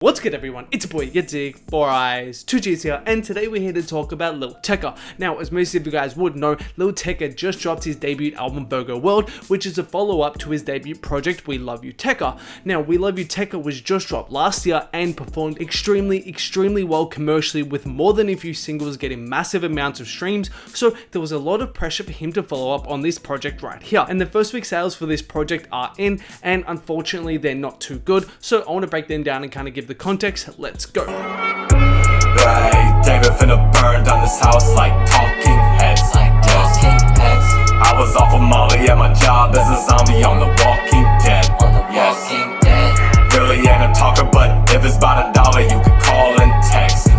What's good everyone, it's your boy yadiiiigg, 4 eyes, 2 G's here, and today we're here to talk about Lil Tecca. Now, as most of you guys would know, Lil Tecca just dropped his debut album Virgo World, which is a follow-up to his debut project We Love You Tecca. Now, We Love You Tecca was just dropped last year and performed extremely well commercially, with more than a few singles getting massive amounts of streams, so there was a lot of pressure for him to follow up on this project right here. And the first week sales for this project are in, and unfortunately they're not too good, so I want to break them down and kind of give the context. Let's go. Right, David finna burn down this house like talking heads. I was off of Molly at my job as a zombie on The Walking Dead. Really ain't a talker, but if it's about $1, you can call and text.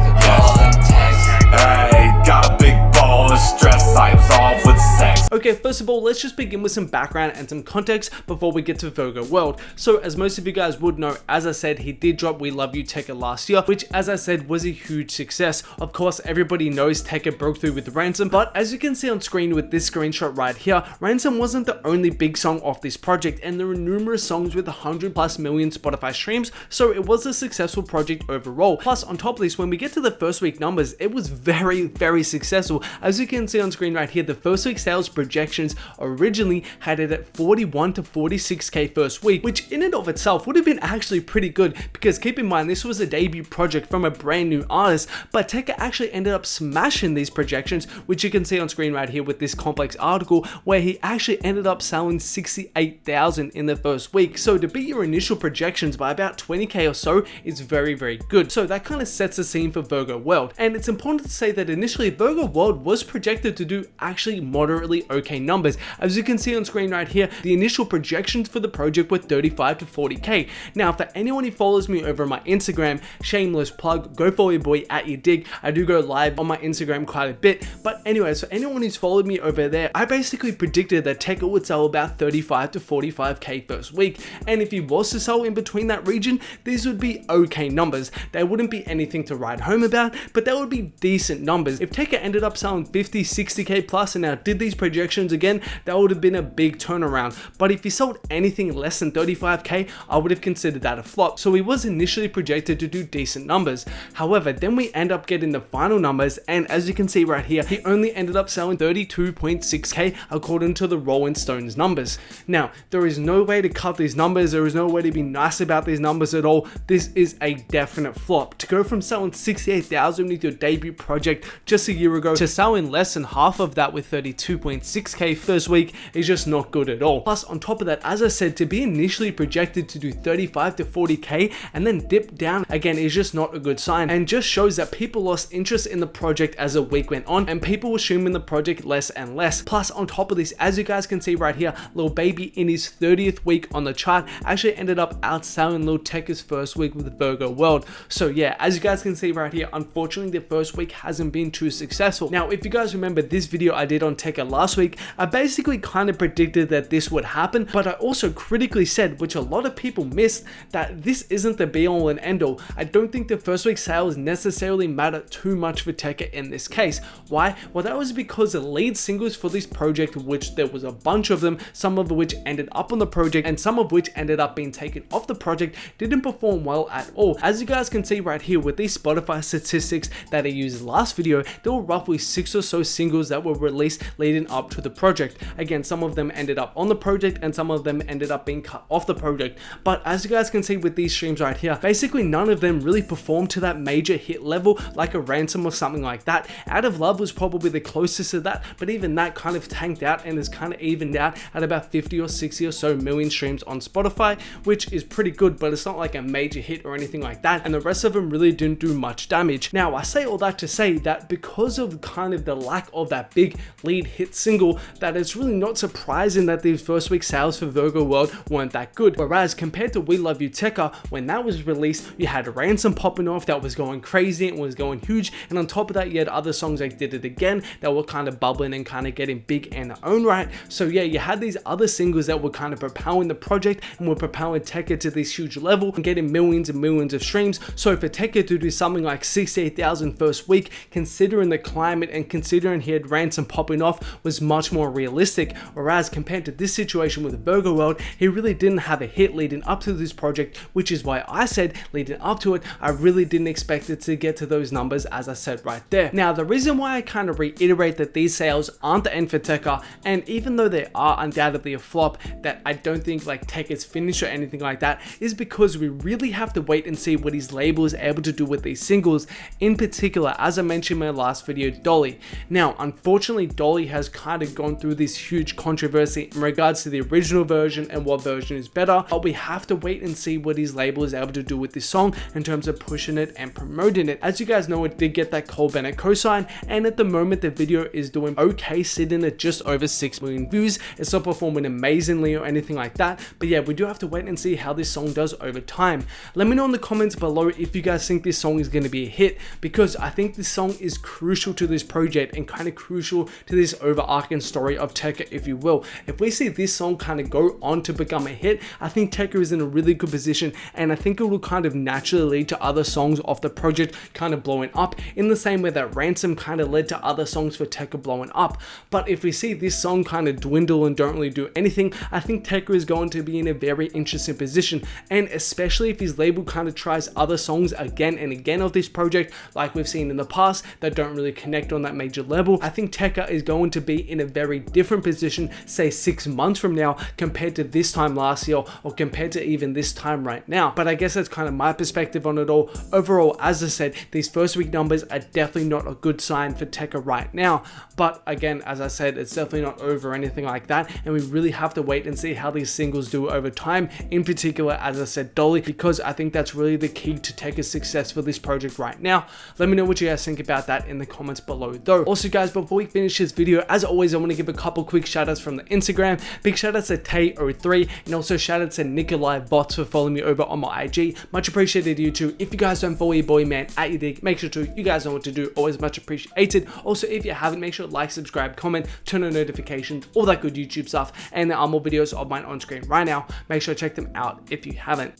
Hey, got a big ball of stress, I absolve with sex. Okay, first of all, let's just begin with some background and some context before we get to Virgo World. So, as most of you guys would know, as I said, he did drop We Love You Tecca last year, which, as I said, was a huge success. Of course, everybody knows Tecca broke through with Ransom, but as you can see on screen with this screenshot right here, Ransom wasn't the only big song off this project, and there were numerous songs with 100+ million Spotify streams, so it was a successful project overall. Plus, on top of this, when we get to the first week numbers, it was very successful. As you can see on screen right here, the first week sales projections originally had it at 41 to 46k first week, which in and of itself would have been actually pretty good, because keep in mind this was a debut project from a brand new artist, but Tecca actually ended up smashing these projections, which you can see on screen right here with this complex article, where he actually ended up selling 68,000 in the first week. So to beat your initial projections by about 20k or so is very good. So that kind of sets the scene for Virgo World, and it's important to say that initially Virgo World was projected to do actually moderately okay numbers. As you can see on screen right here, the initial projections for the project were 35 to 40k. Now, for anyone who follows me over on my Instagram, shameless plug, go follow your boy at yadiiiigg. I do go live on my Instagram quite a bit, but anyways, for anyone who's followed me over there, I basically predicted that Tecca would sell about 35 to 45k first week, and if he was to sell in between that region, these would be okay numbers. They wouldn't be anything to write home about, but they would be decent numbers. If Tecca ended up selling 50, 60k plus and now did these projections again, that would have been a big turnaround. But if he sold anything less than 35k, I would have considered that a flop. So he was initially projected to do decent numbers. However, then we end up getting the final numbers, and as you can see right here, he only ended up selling 32.6k according to the Rolling Stones numbers. Now, there is no way to cut these numbers, there is no way to be nice about these numbers at all. This is a definite flop. To go from selling 68,000 with your debut project just a year ago to selling less than half of that with 32.6k first week is just not good at all. Plus, on top of that, as I said, to be initially projected to do 35 to 40k and then dip down again is just not a good sign, and just shows that people lost interest in the project as the week went on, and people were streaming the project less and less. Plus, on top of this, as you guys can see right here, Lil Baby in his 30th week on the chart actually ended up outselling Lil Tecca's first week with Virgo World. So yeah, as you guys can see right here, unfortunately the first week hasn't been too successful. Now, if you guys remember this video I did on Tecca last week, I basically kind of predicted that this would happen, but I also critically said, which a lot of people missed, that this isn't the be all and end all. I don't think the first week sales necessarily matter too much for Tecca in this case. Why? Well, that was because the lead singles for this project, which there was a bunch of them, some of which ended up on the project and some of which ended up being taken off the project, didn't perform well at all. As you guys can see right here with these Spotify statistics that I used last video, there were roughly 6 or so singles that were released leading up to the project. Again, some of them ended up on the project and some of them ended up being cut off the project. But as you guys can see with these streams right here, basically none of them really performed to that major hit level like a Ransom or something like that. Out of Love was probably the closest to that, but even that kind of tanked out and is kind of evened out at about 50 or 60 or so million streams on Spotify, which is pretty good, but it's not like a major hit or anything like that, and the rest of them really didn't do much damage. Now, I say all that to say that because of kind of the lack of that big lead hit single, that it's really not surprising that these first week sales for Virgo World weren't that good. Whereas compared to We Love You Tecca, when that was released, you had Ransom popping off that was going crazy and was going huge, and on top of that you had other songs like Did It Again that were kind of bubbling and kind of getting big in their own right. So yeah, you had these other singles that were kind of propelling the project and were propelling Tecca to this huge level and getting millions and millions of streams. So for Tecca to do something like 68,000 first week, considering the climate and considering he had Ransom popping off, was much more more realistic, whereas compared to this situation with Virgo World, he really didn't have a hit leading up to this project, which is why I said leading up to it, I really didn't expect it to get to those numbers as I said right there. Now, the reason why I kind of reiterate that these sales aren't the end for Tecca, and even though they are undoubtedly a flop, that I don't think like Tecca's finished or anything like that, is because we really have to wait and see what his label is able to do with these singles, in particular, as I mentioned in my last video, Dolly. Now, unfortunately, Dolly has kind of gone through this huge controversy in regards to the original version and what version is better, but we have to wait and see what his label is able to do with this song in terms of pushing it and promoting it. As you guys know, it did get that Cole Bennett cosign, and at the moment the video is doing okay, sitting at just over 6 million views. It's not performing amazingly or anything like that, but yeah, we do have to wait and see how this song does over time. Let me know in the comments below if you guys think this song is going to be a hit, because I think this song is crucial to this project and kind of crucial to this overarching story of Tecca, if you will. If we see this song kind of go on to become a hit, I think Tecca is in a really good position, and I think it will kind of naturally lead to other songs off the project kind of blowing up, in the same way that Ransom kind of led to other songs for Tecca blowing up. But if we see this song kind of dwindle and don't really do anything, I think Tecca is going to be in a very interesting position, and especially if his label kind of tries other songs again and again of this project, like we've seen in the past, that don't really connect on that major level. I think Tecca is going to be in a very different position, say 6 months from now, compared to this time last year, or compared to even this time right now. But I guess that's kind of my perspective on it all. Overall, as I said, these first week numbers are definitely not a good sign for Tecca right now, but again, as I said, it's definitely not over or anything like that, and we really have to wait and see how these singles do over time, in particular, as I said, Dolly, because I think that's really the key to Tecca's success for this project right now. Let me know what you guys think about that in the comments below though. Also guys, before we finish this video, as always, I want to give a couple quick shout outs from the Instagram. Big shout outs to Tay03, and also shout outs to Nikolai Bots for following me over on my IG. Much appreciated to you too. If you guys don't follow your boy man at yadiiiigg, make sure to. You guys know what to do. Always much appreciated. Also, if you haven't, make sure to like, subscribe, comment, turn on notifications, all that good YouTube stuff. And there are more videos of mine on screen right now. Make sure to check them out if you haven't.